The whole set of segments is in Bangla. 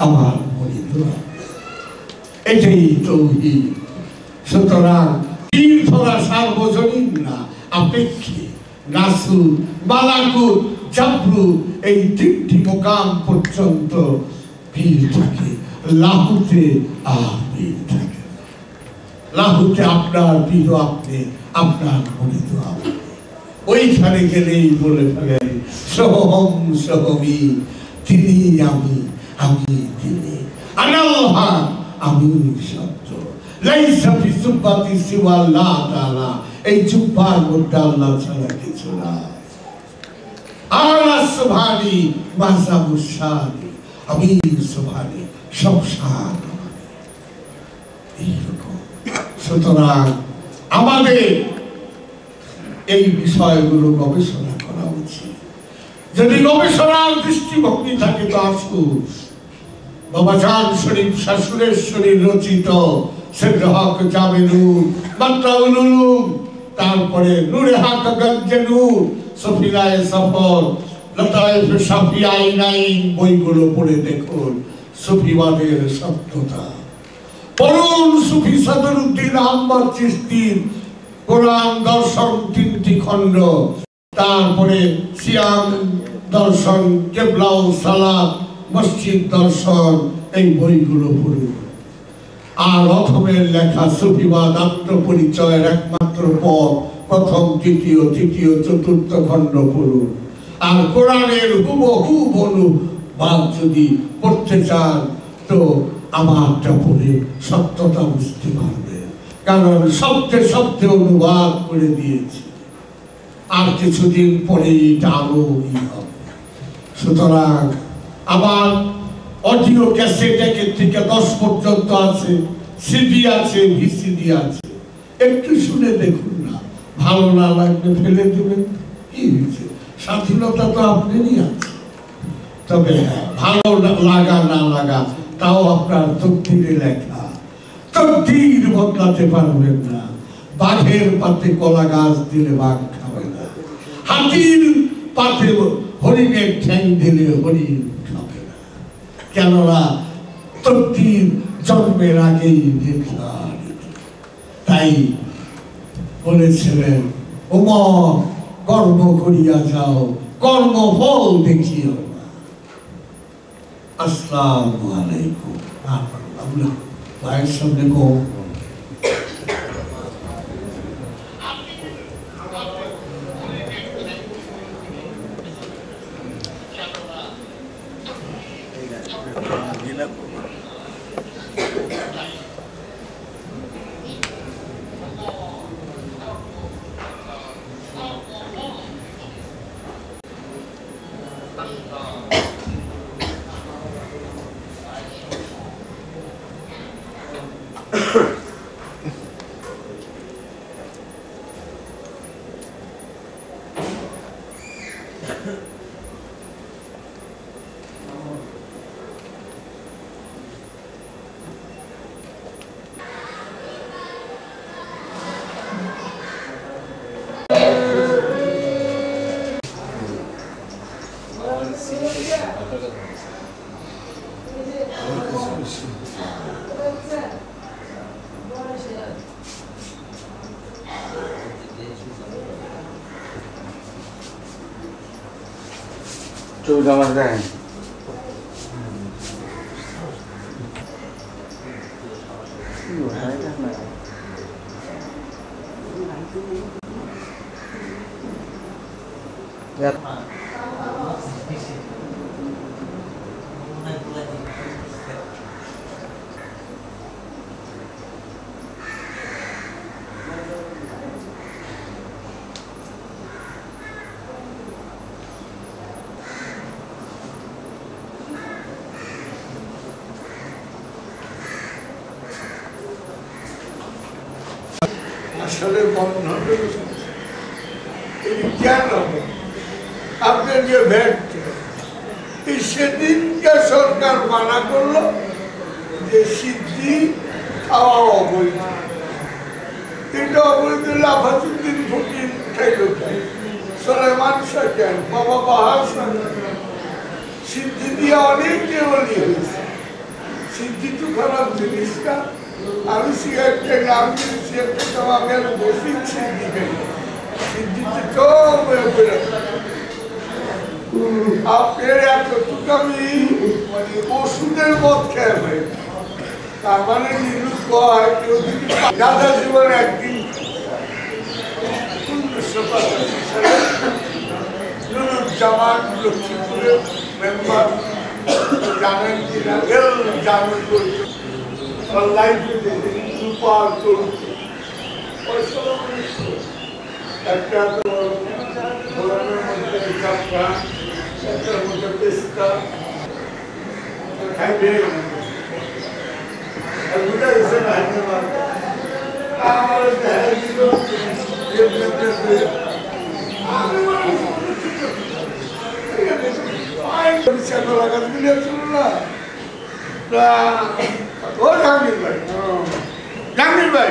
আমার মুরিদরা। এটাই তৌহিদ। সুতরাং পীর ধরা সার্বজনীন না, আপেক্ষিক। নাসুর, মালাকুত, জাবরু এই তিনটি মোকাম পর্যন্ত পীর থাকে। লাহুতে আর পীর থাকে। লাহুতে আপনার পীর আপনি, আপনার মুরিদ আপনি। ওইখানে গেলেই বলে ফেলেন সোহম সোহমি, তিনি আমি, আমি তিনি। আনাল্লাহ, আমি সত্য। লাইসা ফি সুব্বাতি সিওয়াল্লাহ তাআলা, এই জুব্বার মধ্যে আল্লাহ ছাড়া কিছু না। আল্লাহ সুবহানি মাযাবুশানি, আমি সুবহানি, সব শান এইরকম। সুতরাং আমাদের এই বিষয়গুলো গবেষণা করা উচিত। যদি গবেষণার দৃষ্টিভঙ্গি থাকে তো আসুন। বাবা জান শরীফ শাশুড়েশ্বরী রচিত সিদ্ধ হক জামে নূর, মাত্রাউল উলুম, তারপরে নূরে হক গঞ্জে নূর, সফিলায়ে সফর, লতায়েফ শাফি আইনাইন বইগুলো পড়ে দেখুন সুফিবাদের সত্যতা। পড়ুন সুফি সদরুদ্দিন আহমদ চিশতির কোরআন দর্শন 3টি খণ্ড, তারপরে সিয়াম দর্শন, কেবলা ও সালাত, মসজিদ দর্শন, এই বইগুলো পড়ুন। আর অথমের লেখা সুফিবাদ আত্মপরিচয়ের একমাত্র পথ, প্রথম, দ্বিতীয়, তৃতীয়, চতুর্থ খণ্ড পড়ুন। আর কোরআনের হুবহু অনুবাদ যদি পড়তে চান তো আমারটা পড়ে সত্যতা বুঝতে পারবে, কারণ শব্দে শব্দে অনুবাদ করে দিয়েছি। আর কিছুদিন পরে এটা আরো হবে। সুতরাং আমার অডিও ক্যাসেট 1 থেকে 10 পর্যন্ত আছে, সিডি আছে, ভিসিডি আছে। একটু শুনে দেখুন না, ভালো না লাগলে ফেলে দেবেন, কি হয়েছে? স্বাধীনতা তো আপনারই আছে। তবে ভালো লাগা না লাগা তাও আপনার তকদিরে লেখা। তকদির বদলাতে পারবেন না। বাঘের পাতে কলা গাছ দিলে বাঘ খাবে না, হাতির পাতে হরিণের ঠ্যাং দিলে হরিণ খাবে না। কেননা তকদির জন্মের আগেই নির্ধারিত। তাই বলেছিলেন, ওমর কর্ম করিয়া যাও, কর্মফল দেখিও না। আসসালামু আলাইকুম। আল্লাহ ভাইয়ের সামনে গো চৌদা মাস দেখেন আসলে আপনার যে ভ্যাট সেদিনকে সরকার মানা করলো যে সিদ্ধি খাওয়া অবৈধ। এটা অবৈধ আফাজউদ্দিন ফকির খাইল, সুলাইমান শাহ, বাবা বাহার সিদ্ধি দিয়ে অনেক দেওয়ালি হয়েছে। সিদ্ধি তো খারাপ জিনিস না। আমি সিগারেটটা নাম দিয়ে সিগারেটটা খাওয়া আমি আর বেশি সিদ্ধি খাই। সিদ্ধিতে সব আপনার এতটুকু আমি মানে ওষুধের মদ খেয়ে ভাই। তার মানে নিরুপ কয় কেউ যদি দাদা জীবন একদিন 1985 সালে নুরুজ্জামান লক্ষ্মীপুরের মেম্বার জানেন কিনা জানেন করছে লাইফে রূপার চলছে একটা ধরনের মধ্যে চাপড়া একটার মধ্যে পেস্তা খাইবে বুঝা গেছে না আমার দেখা ছিল জাহাঙ্গীর ভাই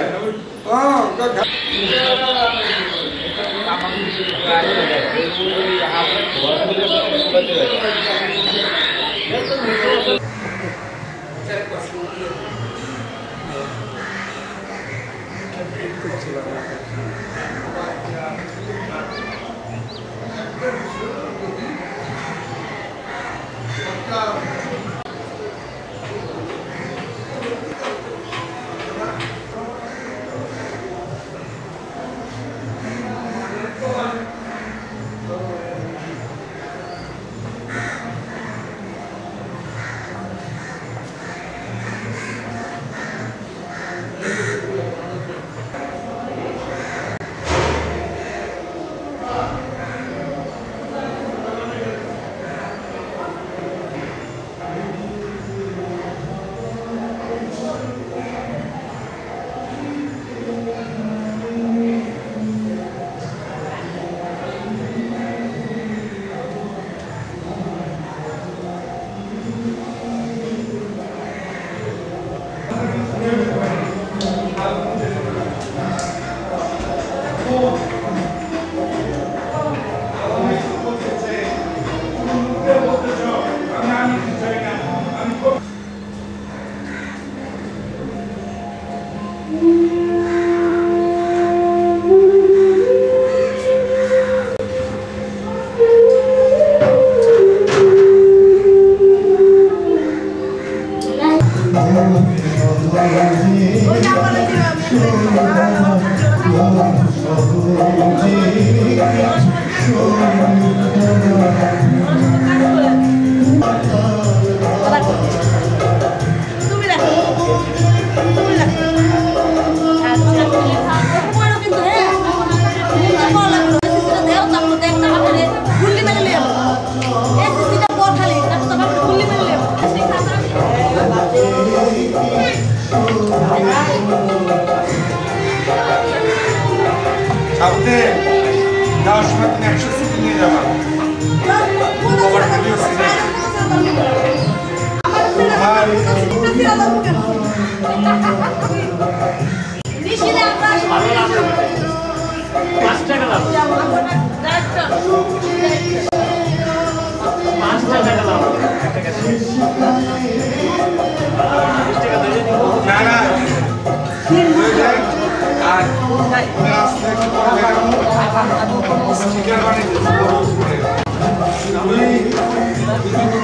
Chicken